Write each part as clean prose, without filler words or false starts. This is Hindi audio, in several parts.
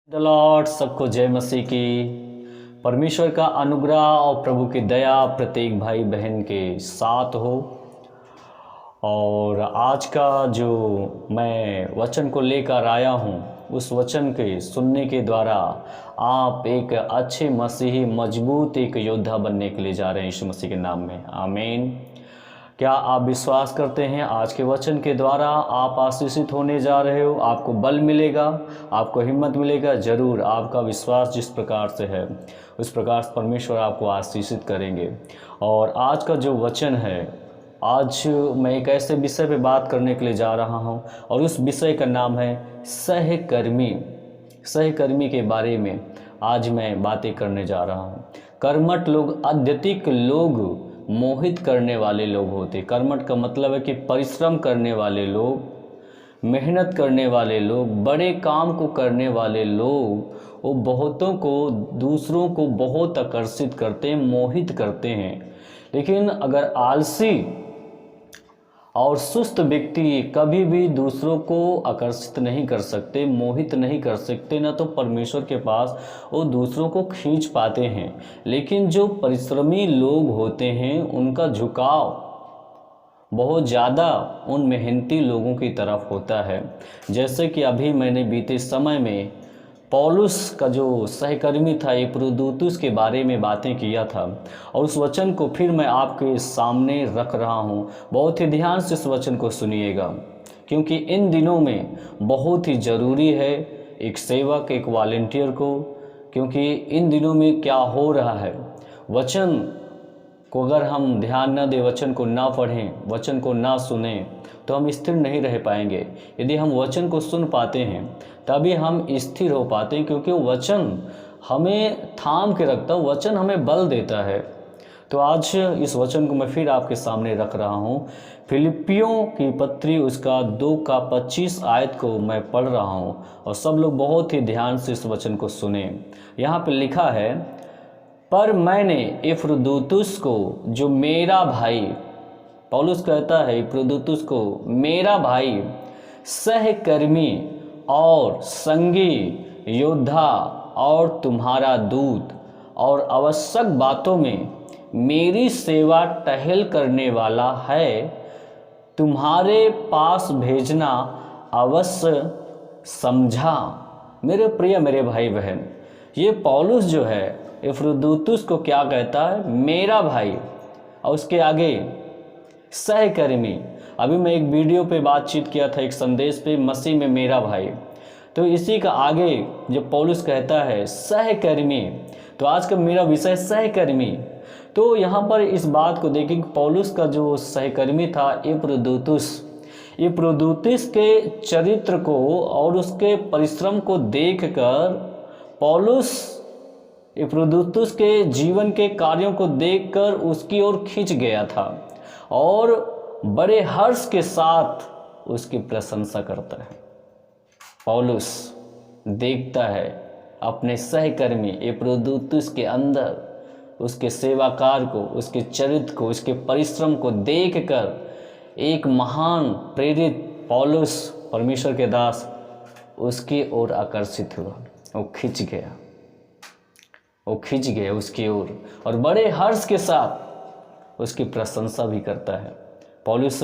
द लॉर्ड सबको जय मसीह की। परमेश्वर का अनुग्रह और प्रभु की दया प्रत्येक भाई बहन के साथ हो। और आज का जो मैं वचन को लेकर आया हूँ, उस वचन के सुनने के द्वारा आप एक अच्छे मसीही मजबूत एक योद्धा बनने के लिए जा रहे हैं यीशु मसीह के नाम में। आमीन। क्या आप विश्वास करते हैं आज के वचन के द्वारा आप आशीषित होने जा रहे हो? आपको बल मिलेगा, आपको हिम्मत मिलेगा। ज़रूर आपका विश्वास जिस प्रकार से है उस प्रकार से परमेश्वर आपको आशीषित करेंगे। और आज का जो वचन है, आज मैं एक ऐसे विषय पे बात करने के लिए जा रहा हूँ और उस विषय का नाम है सहकर्मी। सहकर्मी के बारे में आज मैं बातें करने जा रहा हूँ। कर्मठ लोग, अत्यधिक लोग मोहित करने वाले लोग होते। कर्मठ का मतलब है कि परिश्रम करने वाले लोग, मेहनत करने वाले लोग, बड़े काम को करने वाले लोग, वो बहुतों को, दूसरों को बहुत आकर्षित करते हैं, मोहित करते हैं। लेकिन अगर आलसी और सुस्त व्यक्ति कभी भी दूसरों को आकर्षित नहीं कर सकते, मोहित नहीं कर सकते, ना तो परमेश्वर के पास वो दूसरों को खींच पाते हैं। लेकिन जो परिश्रमी लोग होते हैं उनका झुकाव बहुत ज़्यादा उन मेहनती लोगों की तरफ होता है। जैसे कि अभी मैंने बीते समय में पौलुस का जो सहकर्मी था एपफ्रोदीतुस के बारे में बातें किया था, और उस वचन को फिर मैं आपके सामने रख रहा हूँ। बहुत ही ध्यान से इस वचन को सुनिएगा, क्योंकि इन दिनों में बहुत ही ज़रूरी है एक सेवक, एक वॉलंटियर को। क्योंकि इन दिनों में क्या हो रहा है, वचन को अगर हम ध्यान न दें, वचन को ना पढ़ें, वचन को ना सुने, तो हम स्थिर नहीं रह पाएंगे। यदि हम वचन को सुन पाते हैं तभी हम स्थिर हो पाते हैं, क्योंकि वचन हमें थाम के रखता है, वचन हमें बल देता है। तो आज इस वचन को मैं फिर आपके सामने रख रहा हूँ। फिलिपियों की पत्री उसका 2:25 आयत को मैं पढ़ रहा हूँ, और सब लोग बहुत ही ध्यान से इस वचन को सुने। यहाँ पर लिखा है, पर मैंने एपफ्रोदीतुस को, जो मेरा भाई, पौलुस कहता है एपफ्रोदीतुस को मेरा भाई, सहकर्मी और संगी, योद्धा और तुम्हारा दूत, और आवश्यक बातों में मेरी सेवा टहल करने वाला है, तुम्हारे पास भेजना अवश्य समझा। मेरे भाई बहन, ये पौलुस जो है एपफ्रोदीतुस को क्या कहता है? मेरा भाई, और उसके आगे सहकर्मी। अभी मैं एक वीडियो पे बातचीत किया था, एक संदेश पे, मसीह में मेरा भाई। तो इसी का आगे जब पौलुस कहता है सहकर्मी, तो आज का मेरा विषय सहकर्मी। तो यहाँ पर इस बात को देखें कि पौलुस का जो सहकर्मी था एपफ्रोदीतुस के चरित्र को और उसके परिश्रम को देखकर पौलुस एपफ्रोदीतुस के जीवन के कार्यों को देखकर उसकी ओर खिंच गया था और बड़े हर्ष के साथ उसकी प्रशंसा करता है। पौलुस देखता है अपने सहकर्मी एपफ्रोदीतुस के अंदर उसके सेवाकार को, उसके चरित्र को, उसके परिश्रम को देखकर एक महान प्रेरित पौलुस, परमेश्वर के दास, उसकी ओर आकर्षित हुआ। वो खिंच गया उसकी ओर, और बड़े हर्ष के साथ उसकी प्रशंसा भी करता है। पौलुस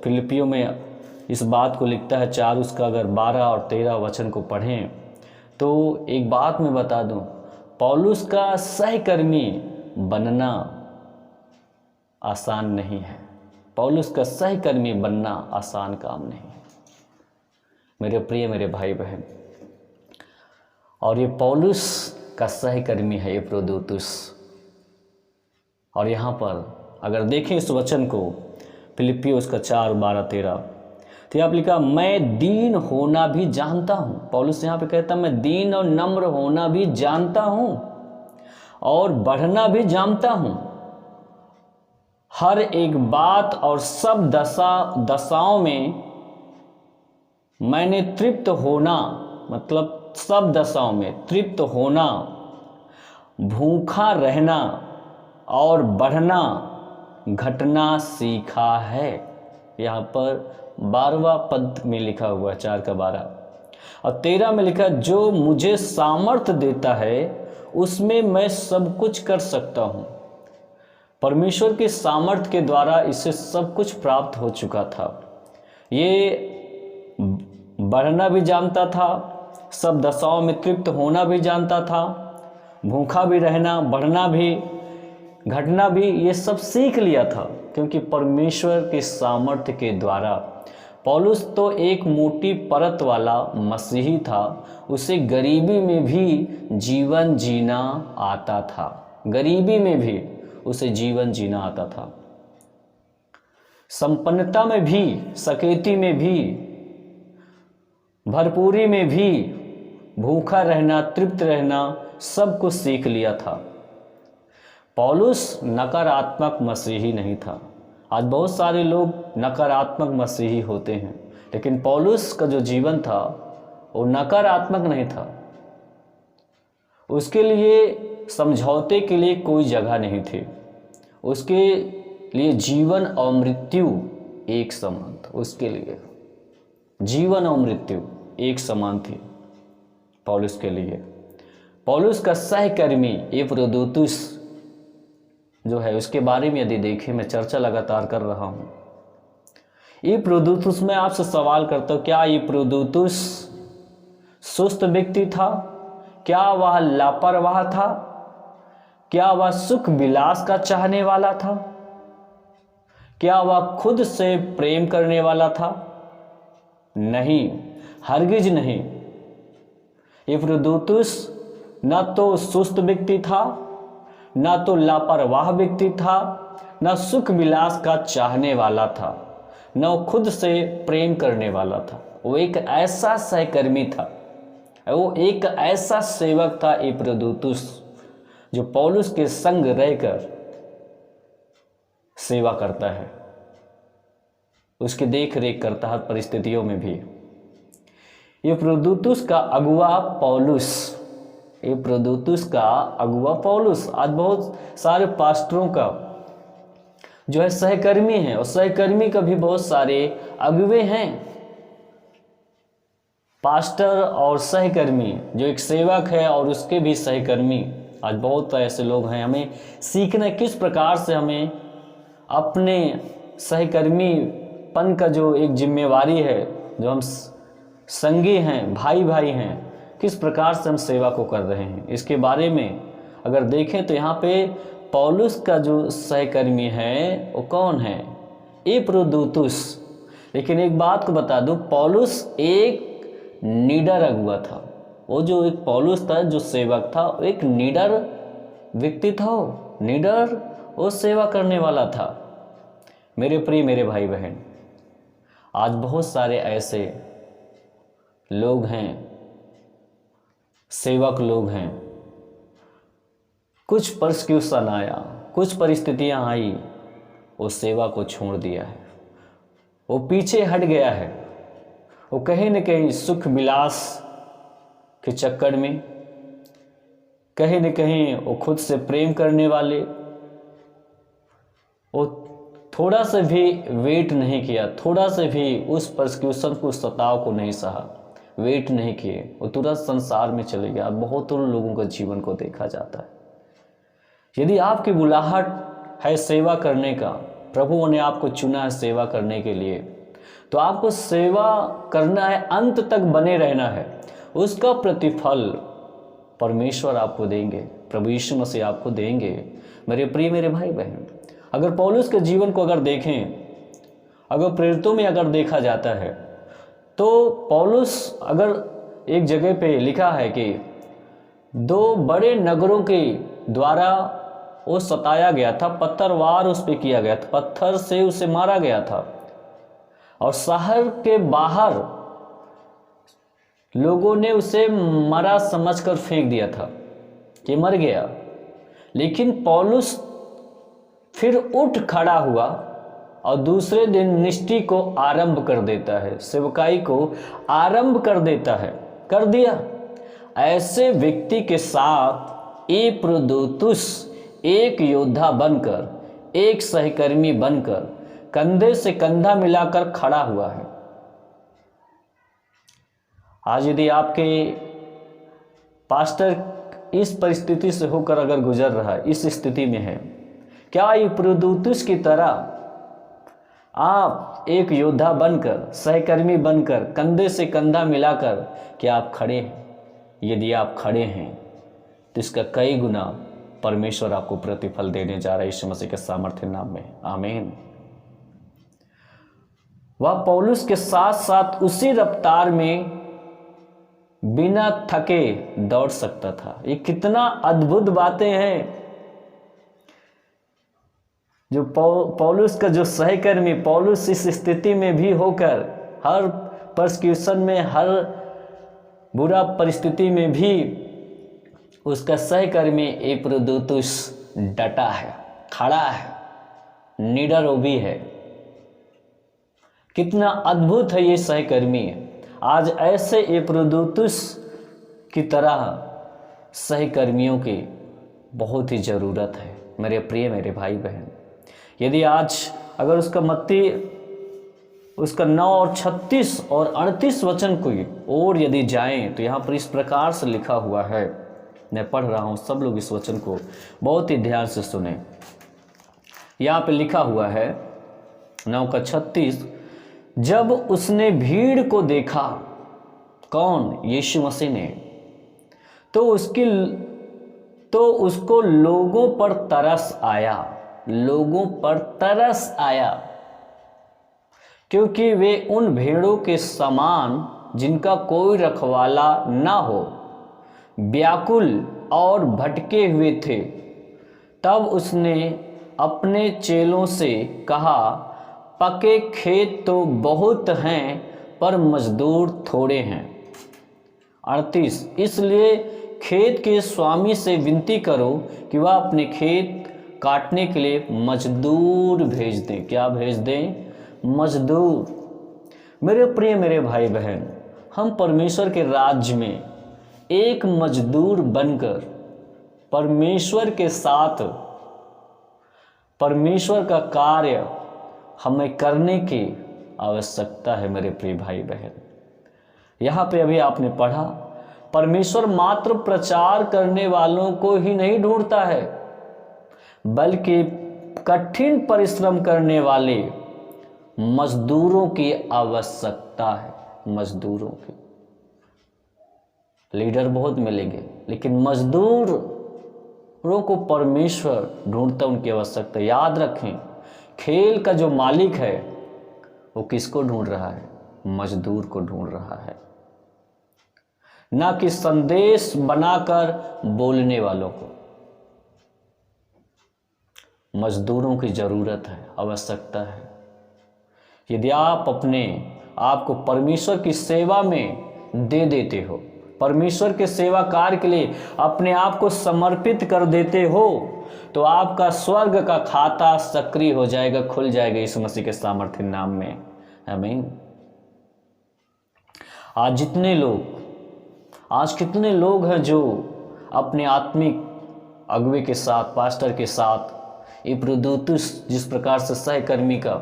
फिलिपियों में इस बात को लिखता है 4 उसका अगर 12 और 13 वचन को पढ़ें तो एक बात मैं बता दूं, पौलुस का सहकर्मी बनना आसान नहीं है। पौलुस का सहकर्मी बनना आसान काम नहीं है मेरे भाई बहन। और ये पौलुस का सहकर्मी है एपफ्रोदीतुस। और यहाँ पर अगर देखें इस वचन को, फिलिपियों उसका 4:12-13, तो यहाँ पर लिखा, मैं दीन होना भी जानता हूँ। पौलुस यहाँ पे कहता है मैं दीन और नम्र होना भी जानता हूँ और बढ़ना भी जानता हूँ। हर एक बात और सब दशाओं में मैंने तृप्त होना, मतलब सब दशाओं में तृप्त होना, भूखा रहना और बढ़ना, घटना सीखा है। यहाँ पर 12वां पद में लिखा हुआ 4 का 12। और 13 में लिखा, जो मुझे सामर्थ्य देता है उसमें मैं सब कुछ कर सकता हूँ। परमेश्वर के सामर्थ्य के द्वारा इसे सब कुछ प्राप्त हो चुका था। ये बढ़ना भी जानता था, सब दशाओं में तृप्त होना भी जानता था, भूखा भी रहना, बढ़ना भी, घटना भी, ये सब सीख लिया था, क्योंकि परमेश्वर के सामर्थ्य के द्वारा। पौलुस तो एक मोटी परत वाला मसीही था, उसे गरीबी में भी जीवन जीना आता था, गरीबी में भी उसे जीवन जीना आता था, संपन्नता में भी, सकेती में भी, भरपूरी में भी, भूखा रहना, तृप्त रहना, सब कुछ सीख लिया था। पौलुस नकारात्मक मसीही नहीं था। आज बहुत सारे लोग नकारात्मक मसीही होते हैं, लेकिन पौलुस का जो जीवन था वो नकारात्मक नहीं था। उसके लिए समझौते के लिए कोई जगह नहीं थी। उसके लिए जीवन और मृत्यु एक समान था। उसके लिए जीवन और मृत्यु एक समान थी पौलुस के लिए। पौलुस का सहकर्मी एपफ्रोदीतुस जो है, उसके बारे में यदि देखें, मैं चर्चा लगातार कर रहा हूँ। एपफ्रोदीतुस में आपसे सवाल करता हूँ, क्या एपफ्रोदीतुस सुस्त व्यक्ति था? क्या वह लापरवाह था? क्या वह सुख विलास का चाहने वाला था? क्या वह खुद से प्रेम करने वाला था? नहीं, हरगिज नहीं। एपफ्रोदीतुस न तो सुस्त व्यक्ति था, न तो लापरवाह व्यक्ति था, न सुख विलास का चाहने वाला था, न खुद से प्रेम करने वाला था। वो एक ऐसा सहकर्मी था, वो एक ऐसा सेवक था एपफ्रोदीतुस, जो पौलुस के संग रहकर सेवा करता है, उसकी देख रेख करता है हर परिस्थितियों में भी। एपफ्रोदीतुस का अगुआ पौलुस, एपफ्रोदीतुस का अगुआ पौलुस। आज बहुत सारे पास्टरों का जो है सहकर्मी है, और सहकर्मी का भी बहुत सारे अगुए हैं। पास्टर और सहकर्मी, जो एक सेवक है और उसके भी सहकर्मी, आज बहुत ऐसे लोग हैं। हमें सीखना किस प्रकार से हमें अपने सहकर्मी पन का जो एक जिम्मेवारी है, जो हम संगी हैं, भाई भाई हैं, किस प्रकार से हम सेवा को कर रहे हैं, इसके बारे में अगर देखें तो यहाँ पे पौलुस का जो सहकर्मी है वो कौन है? एपफ्रोदीतुस। लेकिन एक बात को बता दूं, पौलुस एक निडर अगुआ था। वो जो एक पौलुस था, जो सेवक था, वो एक निडर व्यक्ति था, निडर, वो सेवा करने वाला था। मेरे प्रिय मेरे भाई बहन, आज बहुत सारे ऐसे लोग हैं, सेवक लोग हैं, कुछ परसिक्यूशन आया, कुछ परिस्थितियां आई, वो सेवा को छोड़ दिया है, वो पीछे हट गया है, वो कहीं न कहीं सुख विलास के चक्कर में, कहीं न कहीं वो खुद से प्रेम करने वाले, वो थोड़ा सा भी वेट नहीं किया, थोड़ा से भी उस परसिक्यूशन को, सताव को नहीं सहा, वेट नहीं किए, वो तुरंत संसार में चले गया। बहुत लोगों का जीवन को देखा जाता है। यदि आपकी बुलाहट है सेवा करने का, प्रभु ने आपको चुना है सेवा करने के लिए, तो आपको सेवा करना है, अंत तक बने रहना है। उसका प्रतिफल परमेश्वर आपको देंगे, प्रभु यीशु मसीह आपको देंगे। मेरे प्रिय मेरे भाई बहन, अगर पौलुस के जीवन को अगर देखें, अगर प्रेरितों में अगर देखा जाता है, तो पौलुस अगर एक जगह पे लिखा है कि 2 बड़े नगरों के द्वारा वो सताया गया था, पत्थरवार उस पर किया गया था, पत्थर से उसे मारा गया था, और शहर के बाहर लोगों ने उसे मरा समझकर फेंक दिया था कि मर गया। लेकिन पौलुस फिर उठ खड़ा हुआ और दूसरे दिन निष्ठा को आरंभ कर देता है, सेवकाई को आरंभ कर देता है, कर दिया। ऐसे व्यक्ति के साथ एपफ्रोदीतुस एक योद्धा बनकर, एक सहकर्मी बनकर, कंधे से कंधा मिलाकर खड़ा हुआ है। आज यदि आपके पास्टर इस परिस्थिति से होकर अगर गुजर रहा है, इस स्थिति में है, क्या इपफ्रुदीतुस की तरह आप एक योद्धा बनकर, सहकर्मी बनकर, कंधे से कंधा मिलाकर क्या आप खड़े हैं? यदि आप खड़े हैं तो इसका कई गुना परमेश्वर आपको प्रतिफल देने जा रहा है यीशु मसीह के सामर्थ्य नाम में। आमीन। वह पौलुस के साथ साथ उसी रफ्तार में बिना थके दौड़ सकता था। ये कितना अद्भुत बातें हैं। जो पौलुस का जो सहकर्मी, पौलुस इस स्थिति में भी होकर, हर परसिक्यूशन में, हर बुरा परिस्थिति में भी उसका सहकर्मी इपफ्रुदीतुस डटा है, खड़ा है, निडर वो भी है। कितना अद्भुत है ये सहकर्मी। आज ऐसे इपफ्रुदीतुस की तरह सहकर्मियों की बहुत ही ज़रूरत है मेरे प्रिय मेरे भाई बहन। यदि आज अगर उसका मत्ती उसका 9 और 36 और 38 वचन की ओर यदि जाएं तो यहाँ पर इस प्रकार से लिखा हुआ है, मैं पढ़ रहा हूँ, सब लोग इस वचन को बहुत ही ध्यान से सुने। यहाँ पे लिखा हुआ है 9 का 36, जब उसने भीड़ को देखा, कौन? यीशु मसीह ने, तो उसको लोगों पर तरस आया, लोगों पर तरस आया, क्योंकि वे उन भेड़ों के समान जिनका कोई रखवाला ना हो, व्याकुल और भटके हुए थे। तब उसने अपने चेलों से कहा, पके खेत तो बहुत हैं पर मजदूर थोड़े हैं। 38, इसलिए खेत के स्वामी से विनती करो कि वह अपने खेत काटने के लिए मजदूर भेज दें। क्या भेज दें? मजदूर। मेरे प्रिय मेरे भाई बहन, हम परमेश्वर के राज्य में एक मजदूर बनकर परमेश्वर के साथ परमेश्वर का कार्य हमें करने की आवश्यकता है मेरे प्रिय भाई बहन। यहाँ पे अभी आपने पढ़ा, परमेश्वर मात्र प्रचार करने वालों को ही नहीं ढूंढता है, बल्कि कठिन परिश्रम करने वाले मजदूरों की आवश्यकता है। मजदूरों की, लीडर बहुत मिलेंगे लेकिन मजदूरों को परमेश्वर ढूंढता, उनकी आवश्यकता। याद रखें, खेल का जो मालिक है वो किसको ढूंढ रहा है? मजदूर को ढूंढ रहा है, ना कि संदेश बनाकर बोलने वालों को। मजदूरों की जरूरत है, आवश्यकता है। यदि आप अपने आप को परमेश्वर की सेवा में दे देते हो, परमेश्वर के सेवा कार्य के लिए अपने आप को समर्पित कर देते हो, तो आपका स्वर्ग का खाता सक्रिय हो जाएगा, खुल जाएगा यीशु मसीह के सामर्थ्य नाम में। आमीन। आज कितने लोग हैं जो अपने आत्मिक अगुवे के साथ, पास्टर के साथ, इपफ्रुदीतुस जिस प्रकार से सहकर्मी का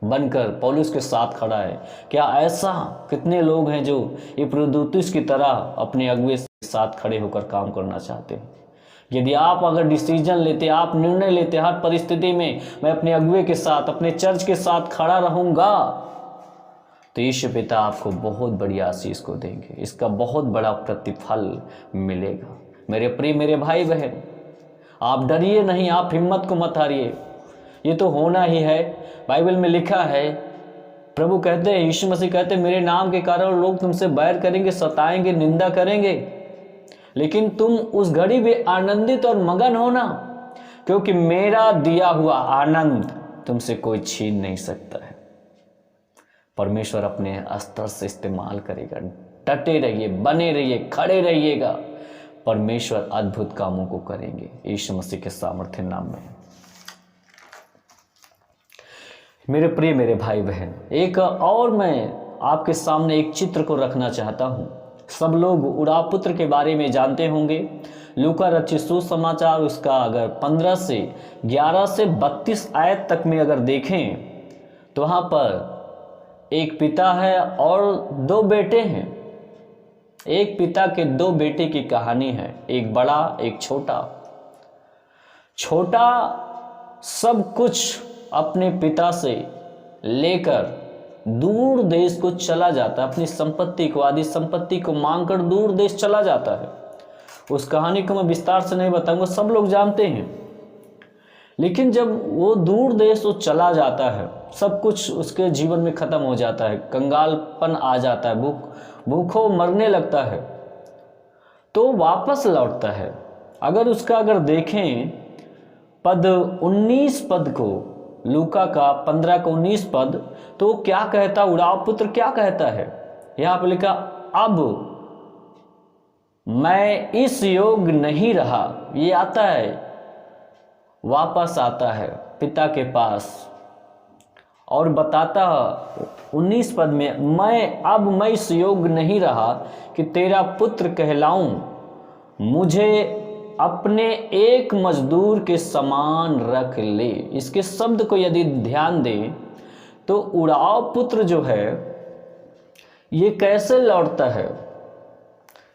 बनकर पौलुस के साथ खड़ा है, क्या ऐसा कितने लोग हैं जो इपफ्रुदीतुस की तरह अपने अगुवे के साथ खड़े होकर काम करना चाहते हैं? यदि आप अगर डिसीजन लेते, आप निर्णय लेते, हर परिस्थिति में मैं अपने अगुवे के साथ, अपने चर्च के साथ खड़ा रहूंगा, तो यीशु पिता आपको बहुत बड़ी आशीष को देंगे, इसका बहुत बड़ा प्रतिफल मिलेगा। मेरे प्रिय मेरे भाई बहन, आप डरिए नहीं, आप हिम्मत को मत हारिए, ये तो होना ही है। बाइबल में लिखा है, प्रभु कहते हैं, यीशु मसीह कहते हैं, मेरे नाम के कारण लोग तुमसे बैर करेंगे, सताएंगे, निंदा करेंगे, लेकिन तुम उस घड़ी भी आनंदित और मगन होना, क्योंकि मेरा दिया हुआ आनंद तुमसे कोई छीन नहीं सकता है। परमेश्वर अपने स्तर से इस्तेमाल करेगा। डटे रहिए, बने रहिए, खड़े रहिएगा, परमेश्वर अद्भुत कामों को करेंगे यीशु मसीह के सामर्थ्य नाम में। मेरे प्रिय मेरे भाई बहन, एक और मैं आपके सामने एक चित्र को रखना चाहता हूँ। सब लोग उड़ापुत्र के बारे में जानते होंगे। लूका रचित सुसमाचार उसका अगर 15 से 11 से 32 आयत तक में अगर देखें तो वहाँ पर एक पिता है और 2 बेटे हैं। एक पिता के दो बेटे की कहानी है, एक बड़ा एक छोटा। छोटा सब कुछ अपने पिता से लेकर दूर देश को चला जाता है, अपनी संपत्ति को, आदि संपत्ति को मांगकर दूर देश चला जाता है। उस कहानी को मैं विस्तार से नहीं बताऊंगा, सब लोग जानते हैं। लेकिन जब वो दूर देश वो चला जाता है, सब कुछ उसके जीवन में खत्म हो जाता है, कंगालपन आ जाता है, भूखों मरने लगता है, तो वापस लौटता है। अगर देखें पद 19 पद को, लूका का 15 का 19 पद, तो क्या कहता, उड़ाव पुत्र क्या कहता है, यहाँ पर लिखा, अब मैं इस योग नहीं रहा। ये आता है, वापस आता है पिता के पास और बताता 19 पद में, मैं इस योग नहीं रहा कि तेरा पुत्र कहलाऊं, मुझे अपने एक मजदूर के समान रख ले। इसके शब्द को यदि ध्यान दें तो उड़ाव पुत्र जो है ये कैसे लौटता है,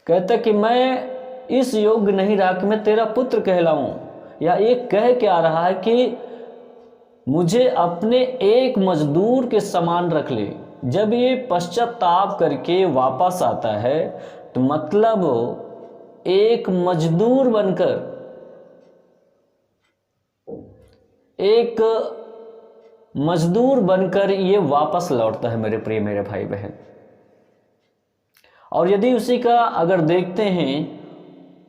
कहता कि मैं इस योग्य नहीं रहा कि मैं तेरा पुत्र कहलाऊं, या ये कह के आ रहा है कि मुझे अपने एक मजदूर के समान रख ले। जब ये पश्चाताप करके वापस आता है तो मतलब एक मजदूर बनकर, ये वापस लौटता है मेरे प्रिय मेरे भाई बहन। और यदि उसी का अगर देखते हैं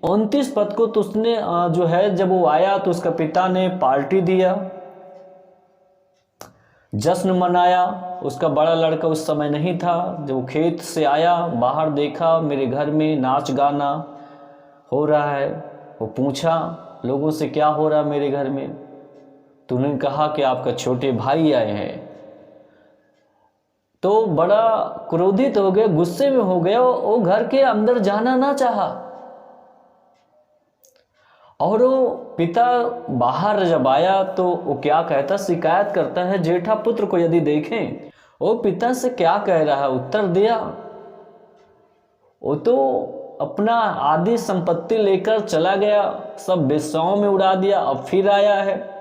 29 पद को, तो उसने जो है, जब वो आया तो उसका पिता ने पार्टी दिया, जश्न मनाया। उसका बड़ा लड़का उस समय नहीं था, जब वो खेत से आया, बाहर देखा मेरे घर में नाच गाना हो रहा है, वो पूछा लोगों से क्या हो रहा मेरे घर में, तो उन्होंने कहा कि आपका छोटे भाई आए हैं। तो बड़ा क्रोधित हो गया, गुस्से में हो गया, वो घर के अंदर जाना ना चाहा। और वो पिता बाहर जब आया तो वो क्या कहता, शिकायत करता है। जेठा पुत्र को यदि देखें, वो पिता से क्या कह रहा है, उत्तर दिया, वो तो अपना आधी संपत्ति लेकर चला गया, सब वेश्याओं में उड़ा दिया, अब फिर आया है।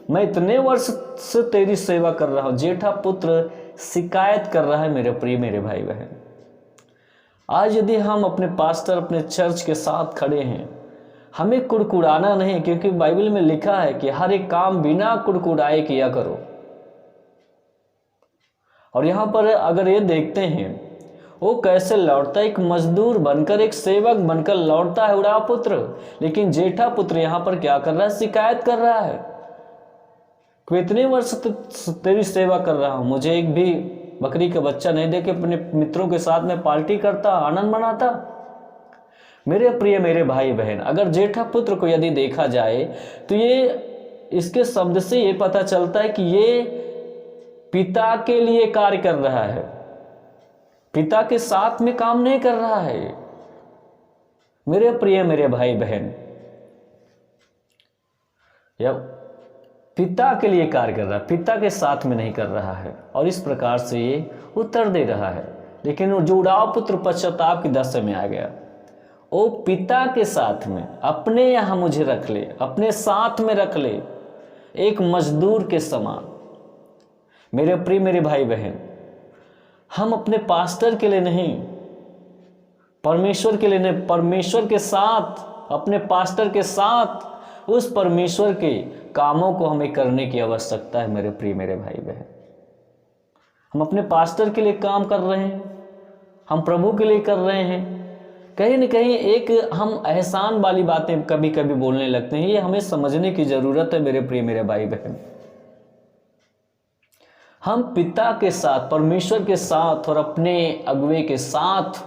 मैं इतने वर्ष से तेरी सेवा कर रहा हूं। जेठा पुत्र शिकायत कर रहा है मेरे प्रिय मेरे भाई बहन। आज यदि हम अपने पास्टर, अपने चर्च के साथ खड़े हैं, हमें कुड़कुड़ाना नहीं, क्योंकि बाइबल में लिखा है कि हर एक काम बिना कुड़कुड़ाए किया करो। और यहां पर अगर ये देखते हैं वो कैसे लौटता है, एक मजदूर बनकर, एक सेवक बनकर लौटता है उड़ा पुत्र। लेकिन जेठा पुत्र यहां पर क्या कर रहा है, शिकायत कर रहा है कि इतने वर्ष तेरी सेवा कर रहा हूं, मुझे एक भी बकरी का बच्चा नहीं दे के अपने मित्रों के साथ में पार्टी करता, आनंद मनाता। मेरे प्रिय मेरे भाई बहन, अगर जेठा पुत्र को यदि देखा जाए तो ये, इसके शब्द से ये पता चलता है कि ये पिता के लिए कार्य कर रहा है, पिता के साथ में काम नहीं कर रहा है। मेरे प्रिय मेरे भाई बहन, या पिता के लिए कार्य कर रहा है, पिता के साथ में नहीं कर रहा है, और इस प्रकार से ये उत्तर दे रहा है। लेकिन जो उड़ाव पुत्र पश्चाताप की दशा में आ गया, वो पिता के साथ में, अपने यहां मुझे रख ले, अपने साथ में रख ले, एक मजदूर के समान। मेरे प्रिय मेरे भाई बहन, हम अपने पास्टर के लिए नहीं, परमेश्वर के लिए नहीं, परमेश्वर के साथ, अपने पास्टर के साथ उस परमेश्वर के कामों को हमें करने की आवश्यकता है। मेरे प्रिय मेरे भाई बहन, हम अपने पास्टर के लिए काम कर रहे हैं, हम प्रभु के लिए कर रहे हैं। कहीं न कहीं एक हम एहसान वाली बातें कभी कभी बोलने लगते हैं, ये हमें समझने की जरूरत है। मेरे प्रिय मेरे भाई बहन, हम पिता के साथ, परमेश्वर के साथ और अपने अगुवे के साथ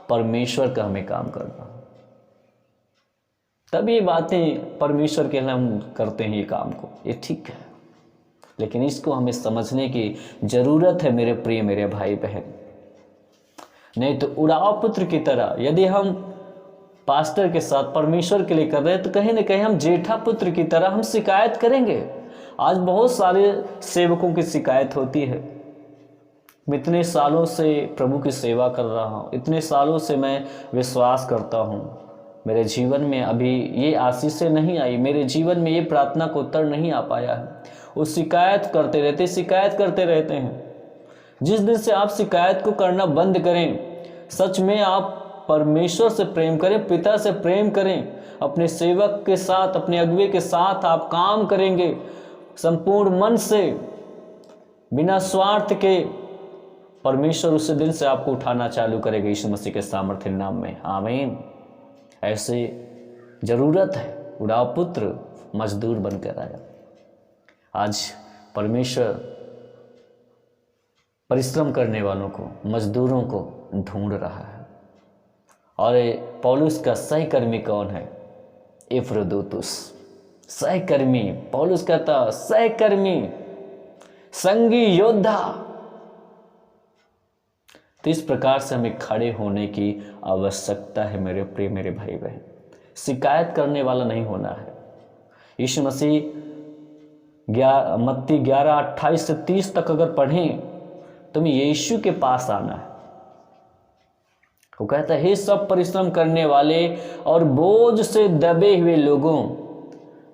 परमेश्वर का हमें काम करना, तब ये बातें परमेश्वर के लिए हम करते हैं ये काम को, ये ठीक है। लेकिन इसको हमें समझने की जरूरत है मेरे प्रिय मेरे भाई बहन। नहीं तो उड़ाव पुत्र की तरह यदि हम पास्टर के साथ परमेश्वर के लिए कर रहे हैं, तो कहीं ना कहीं हम जेठा पुत्र की तरह हम शिकायत करेंगे। आज बहुत सारे सेवकों की शिकायत होती है, मैं इतने सालों से प्रभु की सेवा कर रहा हूँ, इतने सालों से मैं विश्वास करता हूँ, मेरे जीवन में अभी ये आशीषें नहीं आई, मेरे जीवन में ये प्रार्थना का उत्तर नहीं आ पाया है। वो शिकायत करते रहते हैं। जिस दिन से आप शिकायत को करना बंद करें, सच में आप परमेश्वर से प्रेम करें, पिता से प्रेम करें, अपने सेवक के साथ, अपने अगुवे के साथ आप काम करेंगे संपूर्ण मन से, बिना स्वार्थ के, परमेश्वर उस दिन से आपको उठाना चालू करेगा यीशु मसीह के सामर्थ्य नाम में। आमीन। ऐसे जरूरत है, उड़ाव पुत्र मजदूर बनकर आया। आज परमेश्वर परिश्रम करने वालों को, मजदूरों को ढूंढ रहा है। और पौलुस का सहकर्मी कौन है? एफ्रोदोतुस। सहकर्मी, पौलुस कहता सहकर्मी, संगी योद्धा। तो इस प्रकार से हमें खड़े होने की आवश्यकता है मेरे प्रिय, मेरे भाई बहन। शिकायत करने वाला नहीं होना है। यीशु मसीह मत्ती 11:28 से 30 तक अगर पढ़ें तो हमें यीशु के पास आना है। वो कहता है, हे सब परिश्रम करने वाले और बोझ से दबे हुए लोगों,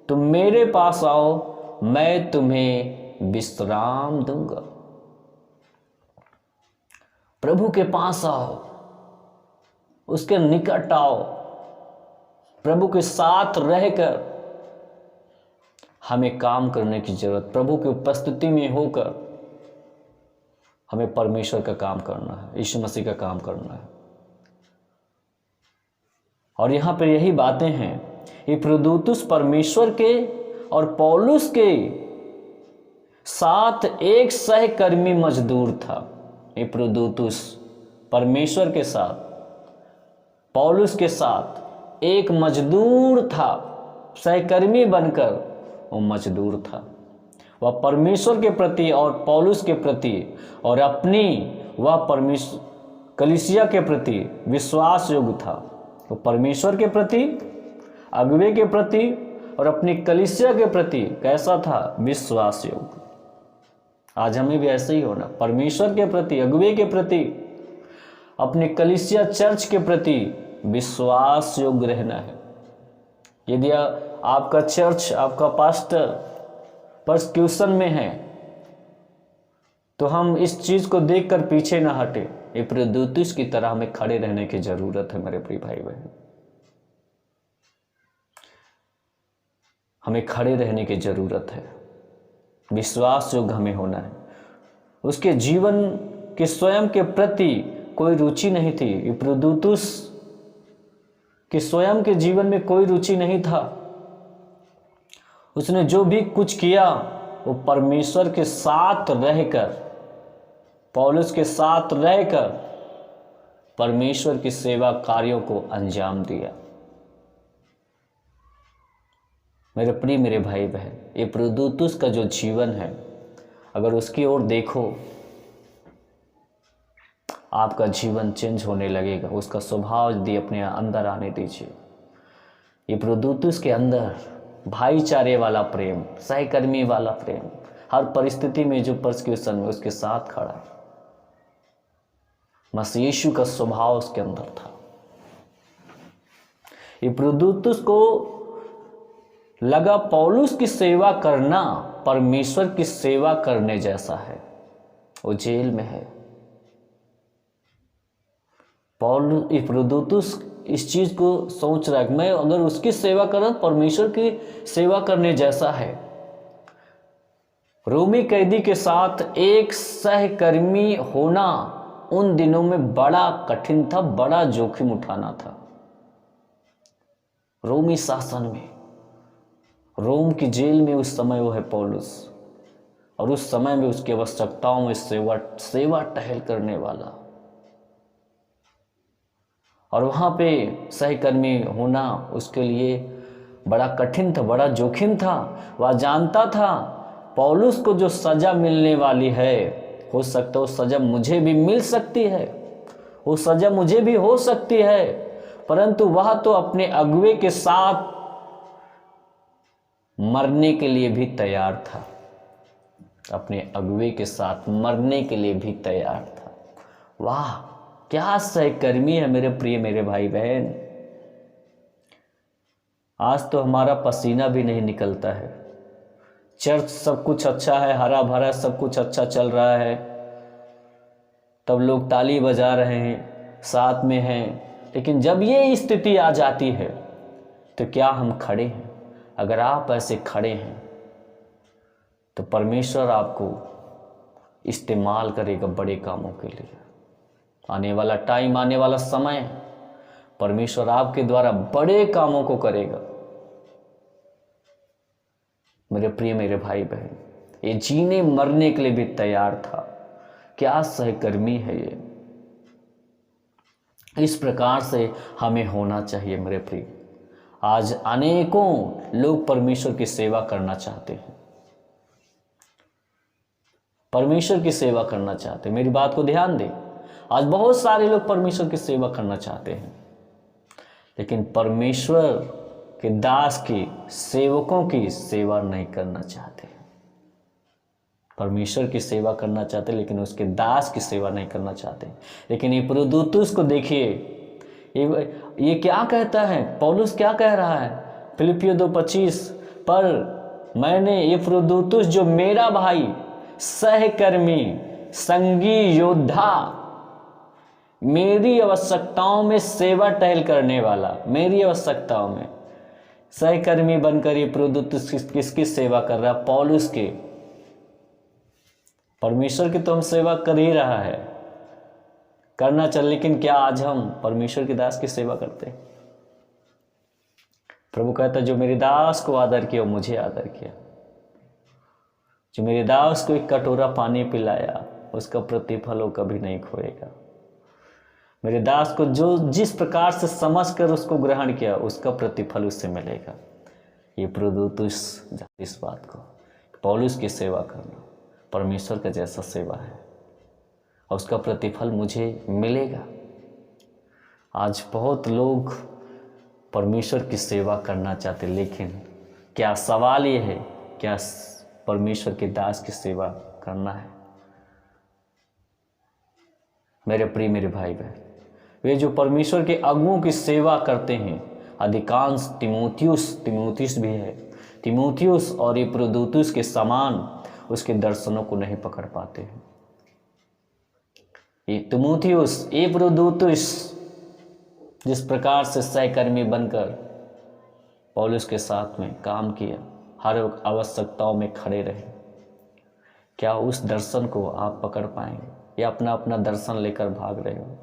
तुम मेरे पास आओ, मैं तुम्हें विश्राम दूंगा। प्रभु के पास आओ, उसके निकट आओ, प्रभु के साथ रहकर हमें काम करने की जरूरत, प्रभु की उपस्थिति में होकर हमें परमेश्वर का काम करना है, यीशु मसीह का काम करना है। और यहां पर यही बातें हैं। एफ्रोदोतुस परमेश्वर के और पौलुस के साथ एक सहकर्मी मजदूर था। एफ्रोदोतुस परमेश्वर के साथ, पौलुस के साथ एक मजदूर था, सहकर्मी बनकर वो मजदूर था। वह परमेश्वर के प्रति और पौलुस के प्रति और अपनी वह परमेश्वर कलीसिया के प्रति विश्वास योग्य था। वो परमेश्वर के प्रति, अगुवे के प्रति और अपनी कलीसिया के प्रति कैसा था? विश्वास योग्य। आज हमें भी ऐसे ही होना, परमेश्वर के प्रति, अगुवे के प्रति, अपने कलीसिया चर्च के प्रति विश्वास योग्य रहना है। यदि आपका चर्च, आपका पास्टर परसिक्यूशन में है तो हम इस चीज को देखकर पीछे ना हटे। एफ्रोदोतुस की तरह हमें खड़े रहने की जरूरत है मेरे प्रिय भाई बहन। हमें खड़े रहने की जरूरत है, विश्वास योग्य हमें होना है। उसके जीवन के स्वयं के प्रति कोई रुचि नहीं थी। एफ्रोदोतुस के स्वयं के जीवन में कोई रुचि नहीं था। उसने जो भी कुछ किया वो परमेश्वर के साथ रहकर, पौलुस के साथ रहकर परमेश्वर की सेवा कार्यों को अंजाम दिया। मेरे प्रिय, मेरे भाई बहन, एफ्रोदोतुस का जो जीवन है, अगर उसकी ओर देखो, आपका जीवन चेंज होने लगेगा। उसका स्वभाव यदि अपने अंदर आने दीजिए। एफ्रोदोतुस के अंदर भाईचारे वाला प्रेम, सहकर्मी वाला प्रेम, हर परिस्थिति में जो परसिक्यूशन में उसके साथ खड़ा, मसीह यीशु का स्वभाव उसके अंदर था। एफ्रोदोतुस को लगा पौलुस की सेवा करना परमेश्वर की सेवा करने जैसा है। वो जेल में है। पौलुस, एफ्रोदोतुस इस चीज को सोच रहा है, मैं अगर उसकी सेवा करूं परमेश्वर की सेवा करने जैसा है। रोमी कैदी के साथ एक सहकर्मी होना उन दिनों में बड़ा कठिन था, बड़ा जोखिम उठाना था। रोमी शासन में, रोम की जेल में उस समय वो है पौलुस, और उस समय में उसकी आवश्यकताओं में सेवा टहल करने वाला, और वहाँ पे सहकर्मी होना उसके लिए बड़ा कठिन था, बड़ा जोखिम था। वह जानता था पौलुस को जो सज़ा मिलने वाली है, हो सकता है वो सज़ा मुझे भी मिल सकती है, वो सज़ा मुझे भी हो सकती है, परंतु वह तो अपने अगुवे के साथ मरने के लिए भी तैयार था। अपने अगुवे के साथ मरने के लिए भी तैयार था। वाह, क्या सहकर्मी है मेरे भाई बहन। आज तो हमारा पसीना भी नहीं निकलता है। चर्च सब कुछ अच्छा है, हरा भरा सब कुछ अच्छा चल रहा है, तब लोग ताली बजा रहे हैं, साथ में हैं, लेकिन जब ये स्थिति आ जाती है तो क्या हम खड़े हैं? अगर आप ऐसे खड़े हैं तो परमेश्वर आपको इस्तेमाल करेगा बड़े कामों के लिए। आने वाला टाइम, आने वाला समय, परमेश्वर आपके द्वारा बड़े कामों को करेगा। मेरे भाई बहन, ये जीने मरने के लिए भी तैयार था। क्या सहकर्मी है ये। इस प्रकार से हमें होना चाहिए मेरे प्रिय। आज अनेकों लोग परमेश्वर की सेवा करना चाहते हैं, परमेश्वर की सेवा करना चाहते हैं। मेरी बात को ध्यान दें, आज बहुत सारे लोग परमेश्वर की सेवा करना चाहते हैं, लेकिन परमेश्वर के दास की, सेवकों की सेवा नहीं करना चाहते। परमेश्वर की सेवा करना चाहते लेकिन उसके दास की सेवा नहीं करना चाहते। लेकिन ये प्रोदुतुस को देखिए, ये क्या कहता है, पौलुस क्या कह रहा है फिलिपियों 2:25, पर मैंने ये प्रोदुतुस जो मेरा भाई, सहकर्मी, संगी योद्धा, मेरी आवश्यकताओं में सेवा टहल करने वाला, मेरी आवश्यकताओं में सहकर्मी बनकर ये प्रोदुतुस किसकी सेवा कर रहा है? पौलुस के। परमेश्वर की तो हम सेवा कर ही रहा है, करना चल, लेकिन क्या आज हम परमेश्वर के दास की सेवा करते हैं? प्रभु कहता, जो मेरे दास को आदर किया वो मुझे आदर किया। जो मेरे दास को एक कटोरा पानी पिलाया उसका प्रतिफल वो कभी नहीं खोएगा। मेरे दास को जो जिस प्रकार से समझकर उसको ग्रहण किया उसका प्रतिफल उससे मिलेगा। ये प्रोदुतुस इस बात को, पौलुस की सेवा करना परमेश्वर का जैसा सेवा है और उसका प्रतिफल मुझे मिलेगा। आज बहुत लोग परमेश्वर की सेवा करना चाहते, लेकिन क्या सवाल ये है, क्या परमेश्वर के दास की सेवा करना है? मेरे प्रिय मेरे भाई बहन, वे जो परमेश्वर के अगुओं की सेवा करते हैं, अधिकांश तिमुथियुस भी है, तिमुथियुस और एपफ्रोदीतुस के समान उसके दर्शनों को नहीं पकड़ पाते हैं। ये तिमुथियुस, एपफ्रोदीतुस जिस प्रकार से सहकर्मी बनकर पौलुस के साथ में काम किया, हर आवश्यकताओं में खड़े रहे, क्या उस दर्शन को आप पकड़ पाएंगे या अपना अपना दर्शन लेकर भाग रहे हो?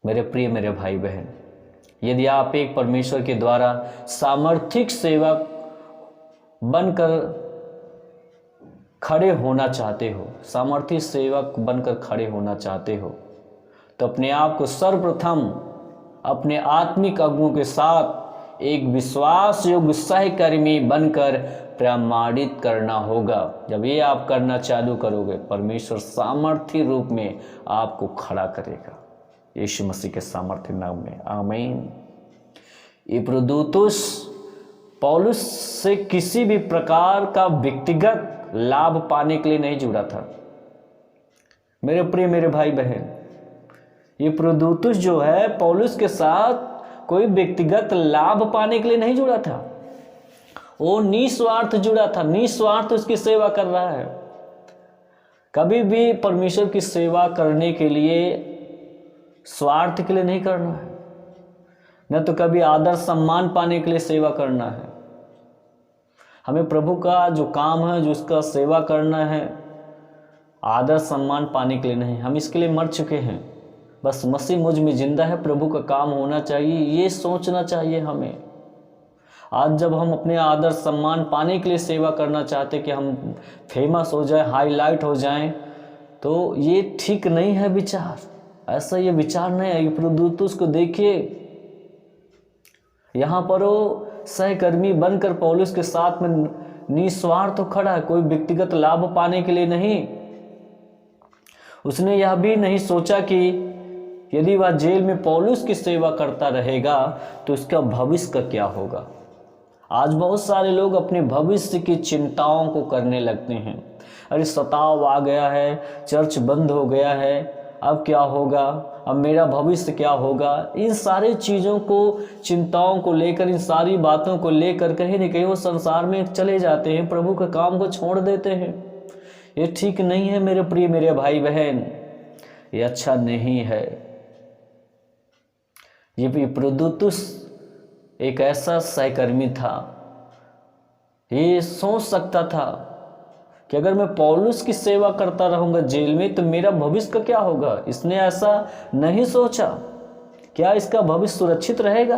मेरे प्रिय मेरे भाई बहन, यदि आप एक परमेश्वर के द्वारा सामर्थिक सेवक बनकर खड़े होना चाहते हो, सामर्थ्य सेवक बनकर खड़े होना चाहते हो, तो अपने आप को सर्वप्रथम अपने आत्मिक अगुओं के साथ एक विश्वास योग्य सहकर्मी बनकर प्रमाणित करना होगा। जब ये आप करना चालू करोगे, परमेश्वर सामर्थ्य रूप में आपको खड़ा करेगा, यीशु मसीह के सामर्थ्य नाम में, आमीन। एपफ्रोदीतुस पौलुस से किसी भी प्रकार का व्यक्तिगत लाभ पाने के लिए नहीं जुड़ा था। मेरे प्रिय मेरे भाई बहन, एपफ्रोदीतुस जो है पौलुस के साथ कोई व्यक्तिगत लाभ पाने के लिए नहीं जुड़ा था, वो निस्वार्थ जुड़ा था, निस्वार्थ उसकी सेवा कर रहा है। कभी भी परमेश्वर की सेवा करने के लिए स्वार्थ के लिए नहीं करना है, न तो कभी आदर सम्मान पाने के लिए सेवा करना है। हमें प्रभु का जो काम है, जो उसका सेवा करना है, आदर सम्मान पाने के लिए नहीं। हम इसके लिए मर चुके हैं, बस मसीह मुझ में जिंदा है, प्रभु का काम होना चाहिए, ये सोचना चाहिए हमें। आज जब हम अपने आदर सम्मान पाने के लिए सेवा करना चाहते कि हम फेमस हो जाए, हाईलाइट हो जाएं, तो ये ठीक नहीं है विचार। ऐसा ये विचार नहीं है। एपफ्रोदीतुस को देखिए, यहाँ पर वो सहकर्मी बनकर पौलुस के साथ में निस्वार्थ तो खड़ा है, कोई व्यक्तिगत लाभ पाने के लिए नहीं। उसने यह भी नहीं सोचा कि यदि वह जेल में पौलुस की सेवा करता रहेगा तो उसका भविष्य का क्या होगा। आज बहुत सारे लोग अपने भविष्य की चिंताओं को करने लगते हैं। अरे सताव आ गया है, चर्च बंद हो गया है, अब क्या होगा, अब मेरा भविष्य क्या होगा। इन सारी चीज़ों को, चिंताओं को लेकर, इन सारी बातों को लेकर कहीं न कहीं वो संसार में चले जाते हैं, प्रभु के काम को छोड़ देते हैं। ये ठीक नहीं है मेरे प्रिय मेरे भाई बहन, ये अच्छा नहीं है। ये एपफ्रोदीतुस एक ऐसा सहकर्मी था, ये सोच सकता था कि अगर मैं पौलुस की सेवा करता रहूंगा जेल में तो मेरा भविष्य का क्या होगा। इसने ऐसा नहीं सोचा, क्या इसका भविष्य सुरक्षित रहेगा।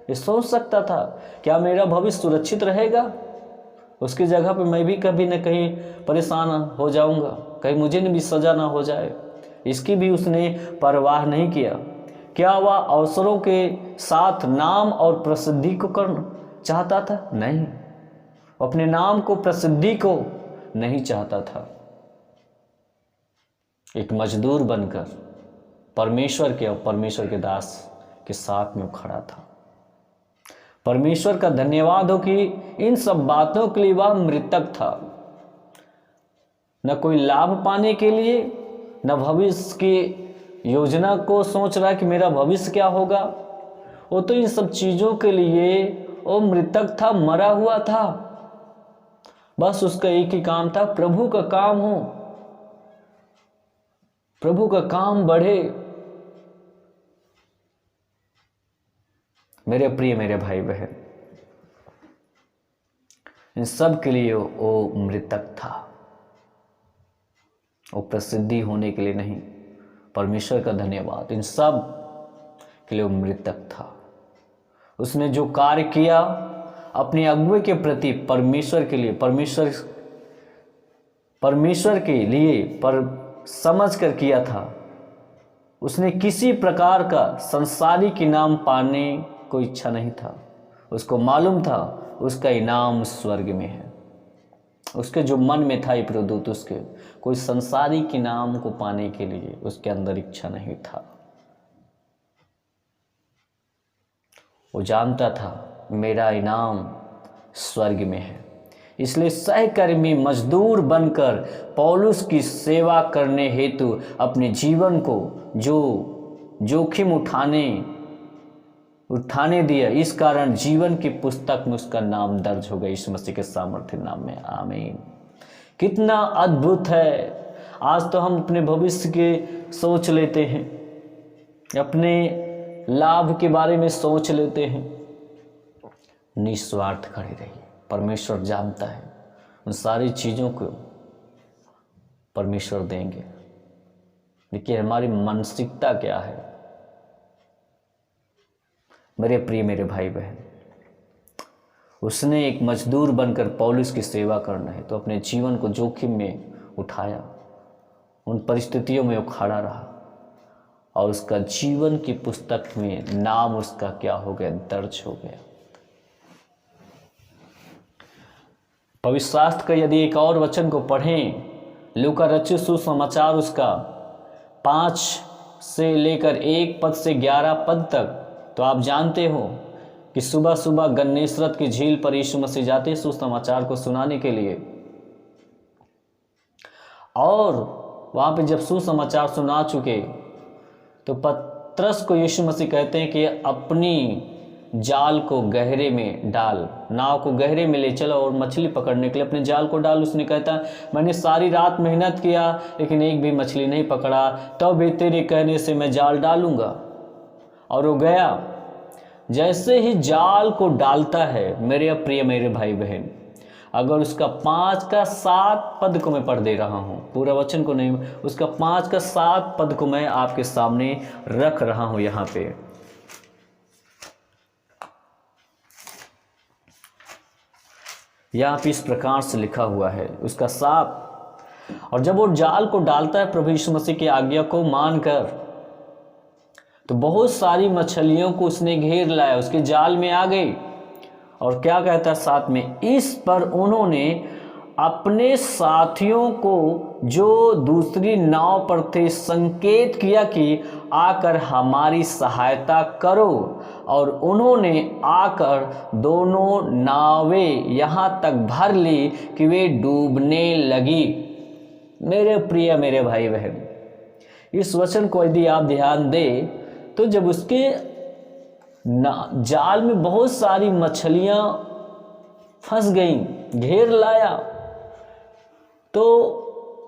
ये सोच सकता था क्या मेरा भविष्य सुरक्षित रहेगा, उसकी जगह पे मैं भी कभी न कहीं परेशान हो जाऊंगा, कहीं मुझे भी सजा ना हो जाए। इसकी भी उसने परवाह नहीं किया। क्या वह अवसरों के साथ नाम और प्रसिद्धि को करना चाहता था? नहीं, अपने नाम को, प्रसिद्धि को नहीं चाहता था। एक मजदूर बनकर परमेश्वर के और परमेश्वर के दास के साथ में खड़ा था। परमेश्वर का धन्यवाद हो कि इन सब बातों के लिए वह मृतक था, न कोई लाभ पाने के लिए, न भविष्य की योजना को सोच रहा कि मेरा भविष्य क्या होगा। वो तो इन सब चीजों के लिए वो मृतक था, मरा हुआ था। बस उसका एक ही काम था, प्रभु का काम हो, प्रभु का काम बढ़े। मेरे प्रिय मेरे भाई बहन, इन सब के लिए वो मृतक था, वो प्रसिद्धि होने के लिए नहीं। परमेश्वर का धन्यवाद, इन सब के लिए वो मृतक था। उसने जो कार्य किया अपने अगुवे के प्रति, परमेश्वर के लिए, परमेश्वर के लिए पर समझ कर किया था। उसने किसी प्रकार का संसारिक इनाम पाने को इच्छा नहीं था। उसको मालूम था उसका इनाम स्वर्ग में है। उसके जो मन में था एपफ्रोदीतुस के, कोई संसारिक इनाम को पाने के लिए उसके अंदर इच्छा नहीं था। वो जानता था मेरा इनाम स्वर्ग में है। इसलिए सहकर्मी मजदूर बनकर पौलुस की सेवा करने हेतु अपने जीवन को जो जोखिम उठाने दिया, इस कारण जीवन की पुस्तक में उसका नाम दर्ज हो गया यीशु मसीह के सामर्थ्य नाम में। आमीन। कितना अद्भुत है। आज तो हम अपने भविष्य के सोच लेते हैं, अपने लाभ के बारे में सोच लेते हैं। निस्वार्थ खड़े रहिए, परमेश्वर जानता है उन सारी चीज़ों को परमेश्वर देंगे। देखिए हमारी मानसिकता क्या है। मेरे प्रिय मेरे भाई बहन, उसने एक मजदूर बनकर पौलुस की सेवा करना है तो अपने जीवन को जोखिम में उठाया। उन परिस्थितियों में वो खड़ा रहा और उसका जीवन की पुस्तक में नाम उसका क्या हो गया, दर्ज हो गया। पवित्र शास्त्र का यदि एक और वचन को पढ़ें, लूका रचित सुसमाचार उसका 5 से लेकर 1 पद से 11 पद तक, तो आप जानते हो कि सुबह सुबह गन्नेसरत की झील पर यीशु मसीह जाते सुसमाचार को सुनाने के लिए। और वहाँ पे जब सुसमाचार सुना चुके तो पतरस को यीशु मसीह कहते हैं कि अपनी जाल को गहरे में डाल, नाव को गहरे में ले चलो और मछली पकड़ने के लिए अपने जाल को डाल। उसने कहता मैंने सारी रात मेहनत किया लेकिन एक भी मछली नहीं पकड़ा, तो भी तेरे कहने से मैं जाल डालूंगा। और वो गया। जैसे ही जाल को डालता है, मेरे प्रिय मेरे भाई बहन, अगर उसका 5 का 7 पद को मैं पढ़ दे रहा हूँ, पूरा वचन को नहीं, उसका 5 का 7 पद को मैं आपके सामने रख रहा हूँ। यहाँ पे इस प्रकार से लिखा हुआ है उसका 7। और जब वो जाल को डालता है प्रभु यीशु मसीह की आज्ञा को मानकर, तो बहुत सारी मछलियों को उसने घेर लाया, उसके जाल में आ गई। और क्या कहता है 7 में, इस पर उन्होंने अपने साथियों को जो दूसरी नाव पर थे संकेत किया कि आकर हमारी सहायता करो, और उन्होंने आकर दोनों नावें यहाँ तक भर ली कि वे डूबने लगी। मेरे प्रिय मेरे भाई बहन, इस वचन को यदि आप ध्यान दें तो जब उसके जाल में बहुत सारी मछलियां फंस गईं, घेर लाया, तो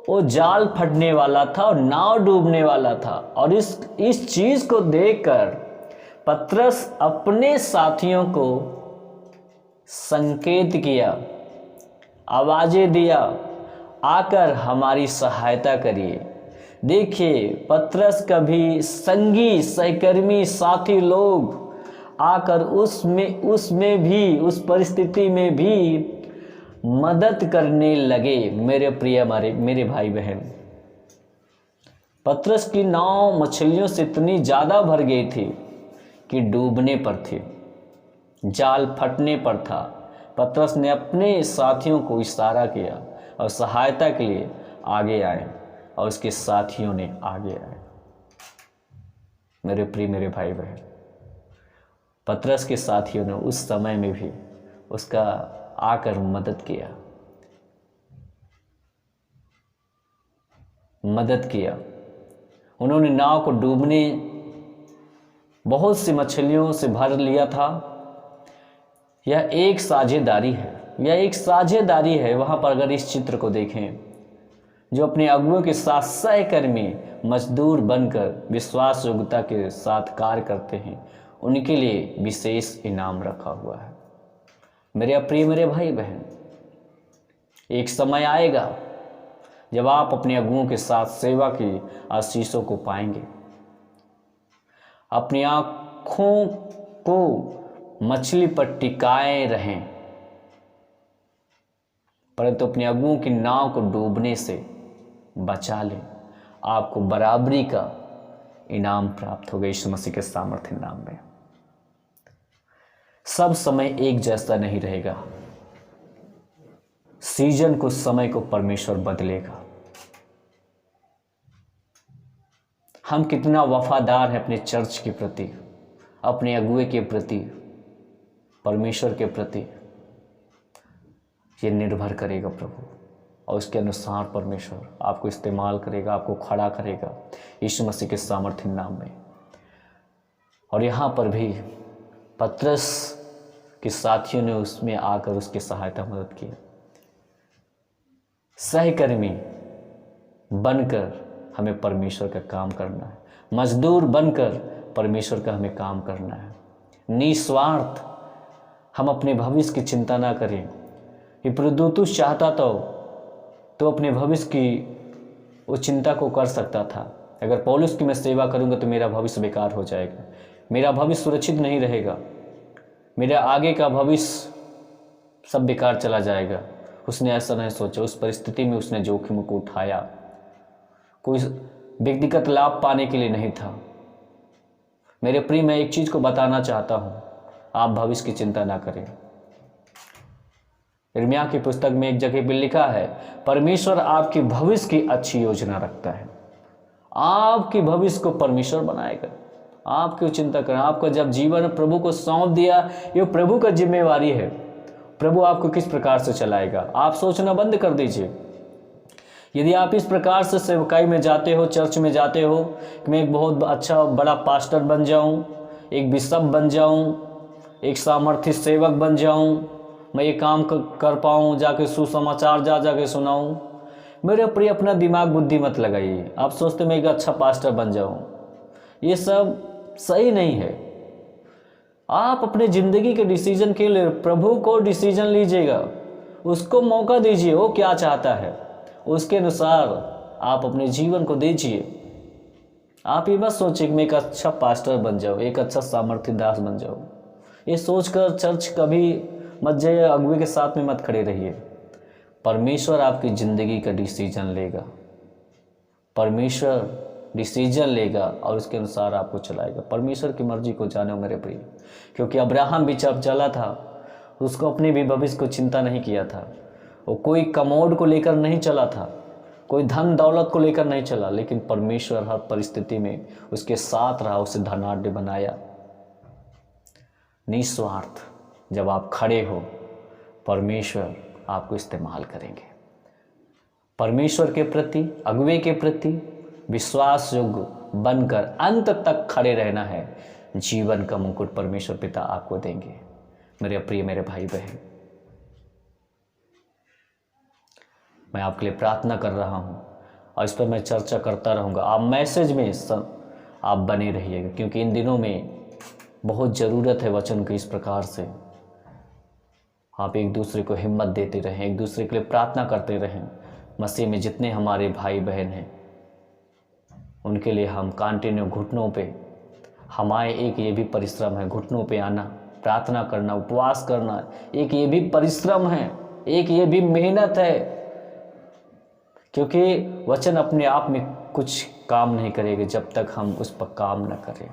वो जाल फटने वाला था और नाव डूबने वाला था। और इस चीज को देखकर पतरस अपने साथियों को संकेत किया, आवाजें दिया, आकर हमारी सहायता करिए। देखिए, पतरस कभी संगी, सहकर्मी, साथी लोग आकर उसमें भी, उस परिस्थिति में भी मदद करने लगे। मेरे प्रिय मेरे भाई बहन, पतरस की नाव मछलियों से इतनी ज़्यादा भर गई थी कि डूबने पर थी, जाल फटने पर था। पतरस ने अपने साथियों को इशारा किया और सहायता के लिए आगे आए, और उसके साथियों ने आगे आए। मेरे प्रिय मेरे भाई बहन, पतरस के साथियों ने उस समय में भी उसका आकर मदद किया। उन्होंने नाव को डूबने बहुत सी मछलियों से भर लिया था। यह एक साझेदारी है, वहाँ पर अगर इस चित्र को देखें, जो अपने अगुओं के साथ सहकर्मी मजदूर बनकर विश्वास योग्यता के साथ कार्य करते हैं, उनके लिए विशेष इनाम रखा हुआ है। मेरे प्रिय मेरे भाई बहन, एक समय आएगा जब आप अपने अगुओं के साथ सेवा की आशीषों को पाएंगे। अपनी आँखों को मछली पर टिकाए रहें, परंतु अपने अगुओं की नाव को डूबने से बचा लें। आपको बराबरी का इनाम प्राप्त होगा यीशु मसीह के सामर्थ्य नाम में। सब समय एक जैसा नहीं रहेगा। सीजन को, समय को परमेश्वर बदलेगा। हम कितना वफादार हैं अपने चर्च के प्रति, अपने अगुए के प्रति, परमेश्वर के प्रति, ये निर्भर करेगा प्रभु, और उसके अनुसार परमेश्वर आपको इस्तेमाल करेगा, आपको खड़ा करेगा यीशु मसीह के सामर्थ्य नाम में। और यहाँ पर भी पतरस के साथियों ने उसमें आकर उसकी सहायता मदद की। सहकर्मी बनकर हमें परमेश्वर का काम करना है, मजदूर बनकर परमेश्वर का हमें काम करना है। निस्वार्थ हम अपने भविष्य की चिंता ना करें। इपफ्रुदीतुस चाहता तो अपने भविष्य की उस चिंता को कर सकता था। अगर पौलुस की मैं सेवा करूंगा तो मेरा भविष्य बेकार हो जाएगा, मेरा भविष्य सुरक्षित नहीं रहेगा, मेरा आगे का भविष्य सब बेकार चला जाएगा। उसने ऐसा नहीं सोचा। उस परिस्थिति में उसने जोखिम को उठाया, कोई व्यक्तिगत लाभ पाने के लिए नहीं था। मेरे प्रिय, मैं एक चीज़ को बताना चाहता हूँ, आप भविष्य की चिंता ना करें। यिर्मयाह की पुस्तक में एक जगह पर लिखा है, परमेश्वर आपकी भविष्य की अच्छी योजना रखता है। आपकी भविष्य को परमेश्वर बनाएगा। आप क्यों चिंता करें? आपका जब जीवन प्रभु को सौंप दिया, ये प्रभु का जिम्मेवारी है। प्रभु आपको किस प्रकार से चलाएगा, आप सोचना बंद कर दीजिए। यदि आप इस प्रकार से सेवकाई में जाते हो, चर्च में जाते हो कि मैं एक बहुत अच्छा बड़ा पास्टर बन जाऊं, एक बिशप बन जाऊं, एक सामर्थ्य सेवक बन जाऊं, मैं ये काम कर पाऊं, जाके सुसमाचार जाके सुनाऊं, मेरे प्रिय अपना दिमाग बुद्धि मत लगाइए। आप सोचते मैं एक अच्छा पास्टर बन जाऊं, ये सब सही नहीं है। आप अपने ज़िंदगी के डिसीजन के लिए प्रभु को डिसीजन लीजिएगा, उसको मौका दीजिए, वो क्या चाहता है उसके अनुसार आप अपने जीवन को दीजिए। आप ये मत सोचिए कि मैं एक अच्छा पास्टर बन जाऊँ, एक अच्छा सामर्थ्य दास बन जाऊँ। ये सोचकर चर्च कभी मत जाइए, अगुवे के साथ में मत खड़े रहिए। परमेश्वर आपकी ज़िंदगी का डिसीजन लेगा, परमेश्वर डिसीजन लेगा और उसके अनुसार आपको चलाएगा। परमेश्वर की मर्जी को जानो मेरे प्रिय, क्योंकि अब्राहम भी जब चला था, उसको अपने भी भविष्य को चिंता नहीं किया था। वो कोई कमोड को लेकर नहीं चला था, कोई धन दौलत को लेकर नहीं चला, लेकिन परमेश्वर हर परिस्थिति में उसके साथ रहा, उसे धनाढ्य बनाया। निस्वार्थ जब आप खड़े हो, परमेश्वर आपको इस्तेमाल करेंगे। परमेश्वर के प्रति, अगुवे के प्रति विश्वास योग्य बनकर अंत तक खड़े रहना है। जीवन का मुकुट परमेश्वर पिता आपको देंगे। मेरे प्रिय मेरे भाई बहन, मैं आपके लिए प्रार्थना कर रहा हूँ और इस पर मैं चर्चा करता रहूँगा। आप मैसेज में आप बने रहिएगा, क्योंकि इन दिनों में बहुत ज़रूरत है वचन की। इस प्रकार से आप एक दूसरे को हिम्मत देते रहें, एक दूसरे के लिए प्रार्थना करते रहें। मसीह में जितने हमारे भाई बहन हैं उनके लिए हम कंटिन्यू घुटनों पे, हमारे एक ये भी परिश्रम है, घुटनों पे आना, प्रार्थना करना, उपवास करना, एक ये भी परिश्रम है, एक ये भी मेहनत है, क्योंकि वचन अपने आप में कुछ काम नहीं करेगा जब तक हम उस पर काम न करें।